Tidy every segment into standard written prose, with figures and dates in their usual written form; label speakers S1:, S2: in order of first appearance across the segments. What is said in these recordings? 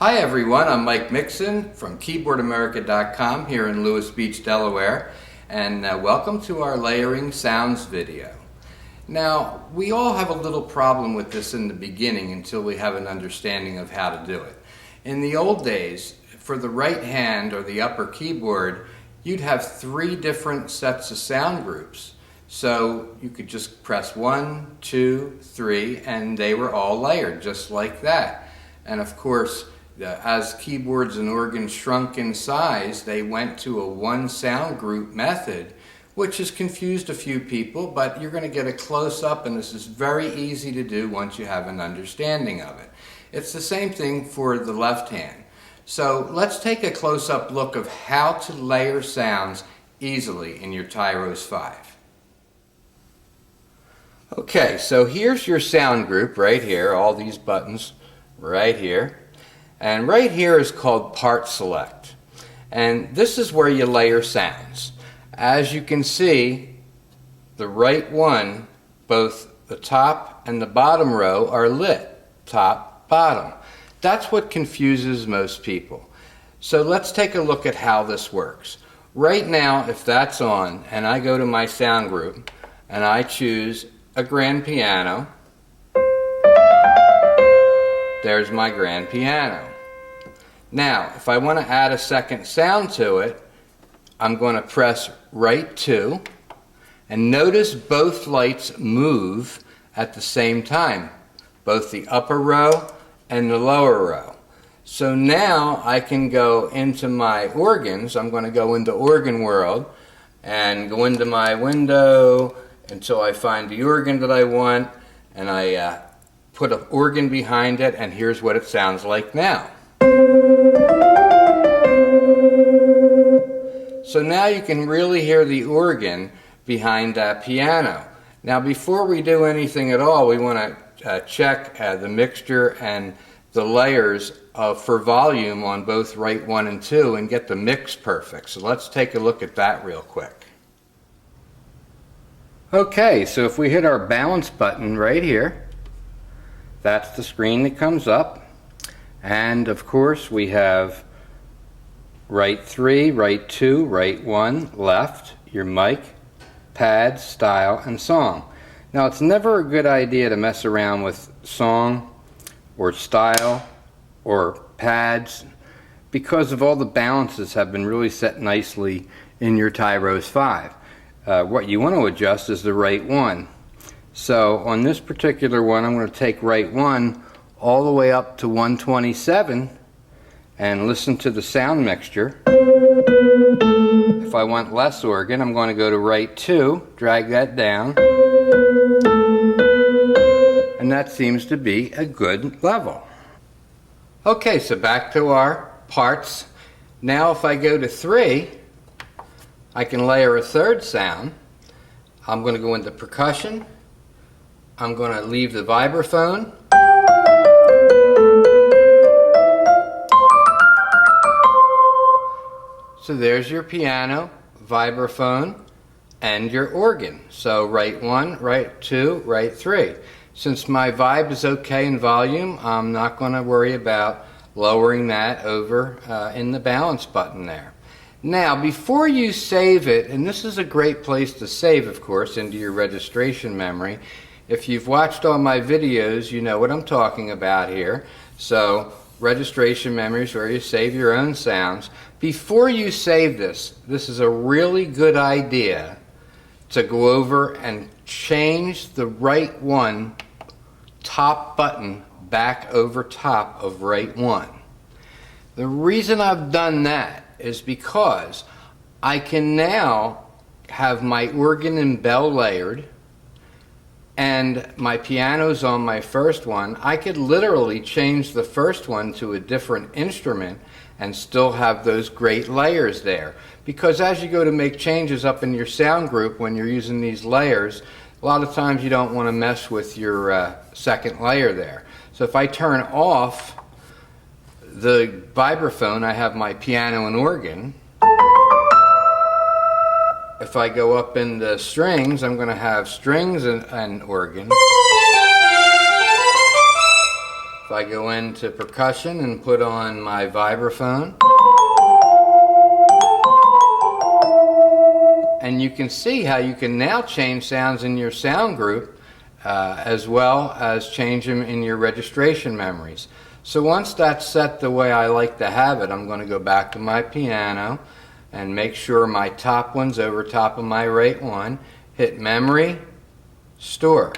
S1: Hi everyone, I'm Mike Mixon from Keyboardamerica.com here in Lewis Beach, Delaware, and welcome to our layering sounds video. Now, we all have a little problem with this in the beginning until we have an understanding of how to do it. In the old days, for the right hand or the upper keyboard, you'd have 3 different sets of sound groups. So you could just press 1, 2, 3, and they were all layered just like that. And of course, as keyboards and organs shrunk in size, they went to a 1 sound group method, which has confused a few people, but you're going to get a close-up, and this is very easy to do once you have an understanding of it. It's the same thing for the left hand. So let's take a close-up look of how to layer sounds easily in your Tyros 5. Okay, so here's your sound group right here, all these buttons right here. And right here is called Part Select. And this is where you layer sounds. As you can see, the right one, both the top and the bottom row are lit. Top, bottom. That's what confuses most people. So let's take a look at how this works. Right now, if that's on, and I go to my sound group, and I choose a grand piano, there's my grand piano. Now, if I want to add a second sound to it, I'm going to press right 2, and notice both lights move at the same time, both the upper row and the lower row. So now I can go into my organs. I'm going to go into Organ World and go into my window until I find the organ that I want, and I put an organ behind it, and here's what it sounds like now. So now you can really hear the organ behind that piano. Now before we do anything at all, we want to check the mixture and the layers for volume on both right 1 and 2 and get the mix perfect. So let's take a look at that real quick. Okay, so if we hit our balance button right here, that's the screen that comes up. And of course we have right 3, right 2, right 1, left, your mic, pad, style, and song. Now it's never a good idea to mess around with song or style or pads because of all the balances have been really set nicely in your Tyros 5. What you want to adjust is the right 1. So on this particular one, I'm going to take right 1 all the way up to 127 and listen to the sound mixture. If I want less organ, I'm going to go to right 2, drag that down, and that seems to be a good level. Okay, so back to our parts. Now if I go to 3, I can layer a third sound. I'm going to go into percussion. I'm going to leave the vibraphone. So there's your piano, vibraphone, and your organ. So right 1, right 2, right 3. Since my vibe is okay in volume, I'm not going to worry about lowering that over in the balance button there. Now, before you save it, and this is a great place to save, of course, into your registration memory. If you've watched all my videos, you know what I'm talking about here. So registration memory is where you save your own sounds. Before you save this is a really good idea to go over and change the right 1 top button back over top of right 1. The reason I've done that is because I can now have my organ and bell layered and my piano's on my first one. I could literally change the first one to a different instrument and still have those great layers there. Because as you go to make changes up in your sound group when you're using these layers, a lot of times you don't want to mess with your second layer there. So if I turn off the vibraphone, I have my piano and organ. If I go up in the strings, I'm going to have strings and organ. If I go into percussion and put on my vibraphone, and you can see how you can now change sounds in your sound group as well as change them in your registration memories. So once that's set the way I like to have it, I'm going to go back to my piano and make sure my top one's over top of my right one. Hit memory, store.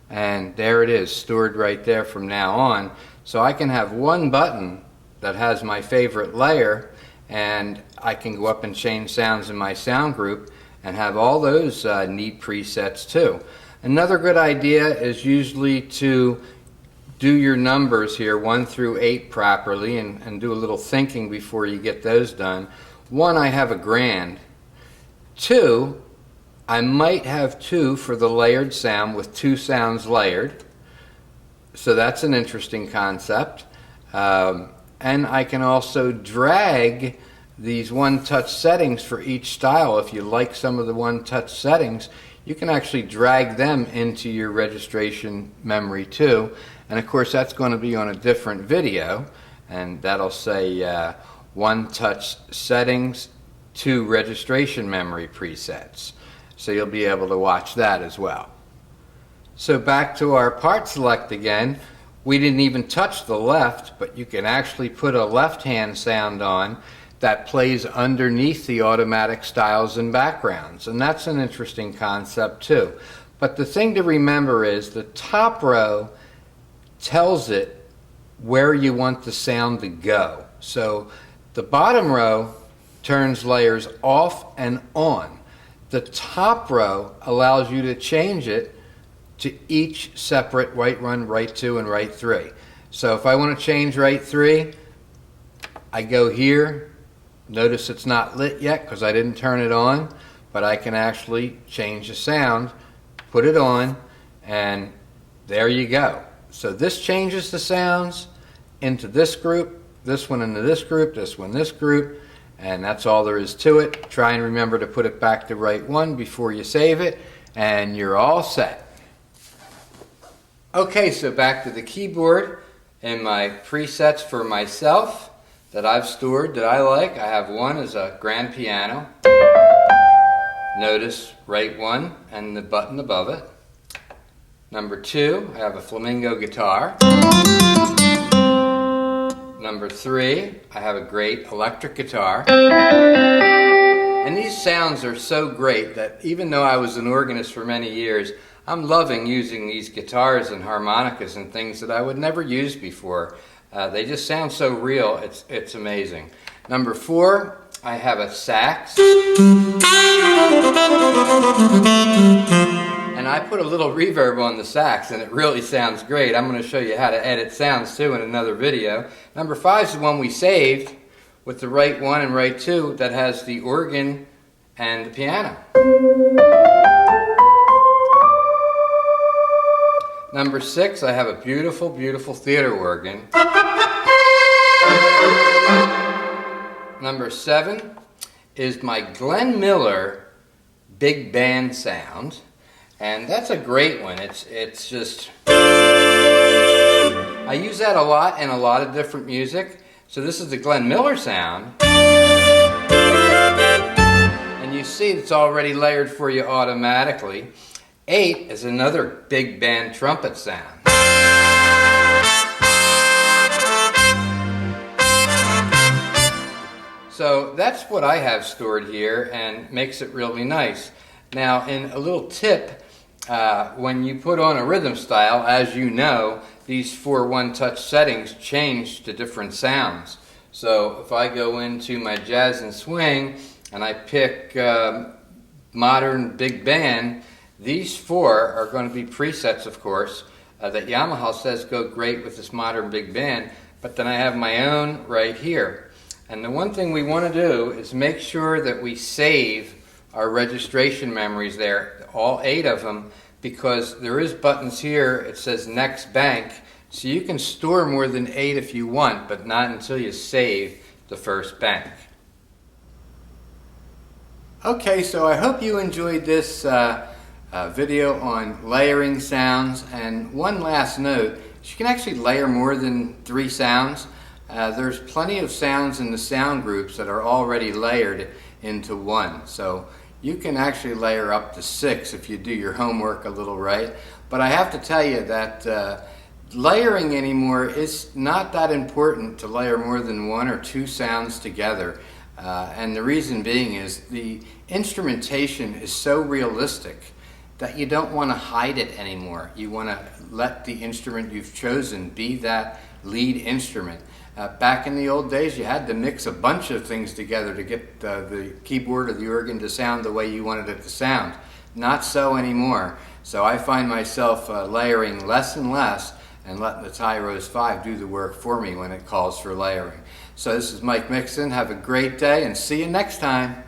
S1: And there it is, stored right there from now on. So I can have one button that has my favorite layer, and I can go up and change sounds in my sound group and have all those neat presets too. Another good idea is usually to do your numbers here 1 through 8 properly and do a little thinking before you get those done. 1, I have a grand. 2, I might have 2 for the layered sound with 2 sounds layered. So that's an interesting concept. And I can also drag these one-touch settings for each style. If you like some of the one-touch settings, you can actually drag them into your registration memory too. And of course that's going to be on a different video, and that'll say one-touch settings to registration memory presets. So you'll be able to watch that as well. So back to our part select again. We didn't even touch the left, but you can actually put a left-hand sound on that plays underneath the automatic styles and backgrounds, and that's an interesting concept too. But the thing to remember is the top row tells it where you want the sound to go. So the bottom row turns layers off and on. The top row allows you to change it to each separate right 1, right 2, and right 3. So if I want to change right 3, I go here. Notice it's not lit yet because I didn't turn it on, but I can actually change the sound, put it on, and there you go. So this changes the sounds into this group, this one into this group, this one this group, and that's all there is to it. Try and remember to put it back to right 1 before you save it, and you're all set. Okay, so back to the keyboard and my presets for myself that I've stored that I like. I have one as a grand piano. Notice right 1 and the button above it. Number 2, I have a flamingo guitar. Number 3, I have a great electric guitar. And these sounds are so great that even though I was an organist for many years, I'm loving using these guitars and harmonicas and things that I would never use before. They just sound so real, it's amazing. Number 4, I have a sax. And I put a little reverb on the sax and it really sounds great. I'm going to show you how to edit sounds too in another video. Number 5 is the one we saved with the right 1 and right 2 that has the organ and the piano. Number 6, I have a beautiful, beautiful theater organ. Number 7 is my Glenn Miller big band sound, and that's a great one. It's just, I use that a lot in a lot of different music. So this is the Glenn Miller sound, and you see it's already layered for you automatically. 8 is another big band trumpet sound. So that's what I have stored here and makes it really nice. Now, in a little tip, when you put on a rhythm style, as you know, these 4 one-touch settings change to different sounds. So if I go into my jazz and swing and I pick modern big band, these 4 are going to be presets, of course, that Yamaha says go great with this modern big band, but then I have my own right here. And the one thing we want to do is make sure that we save our registration memories there, all 8 of them, because there is buttons here, it says next bank, so you can store more than 8 if you want, but not until you save the first bank. Okay, so I hope you enjoyed this video on layering sounds, and one last note, You can actually layer more than 3 sounds. There's plenty of sounds in the sound groups that are already layered into one. So you can actually layer up to 6 if you do your homework a little right. But I have to tell you that layering anymore is not that important to layer more than 1 or 2 sounds together. And the reason being is the instrumentation is so realistic that you don't want to hide it anymore. You want to let the instrument you've chosen be that lead instrument. Back in the old days, you had to mix a bunch of things together to get the keyboard or the organ to sound the way you wanted it to sound. Not so anymore. So I find myself layering less and less and letting the Tyros 5 do the work for me when it calls for layering. So this is Mike Mixon. Have a great day and see you next time.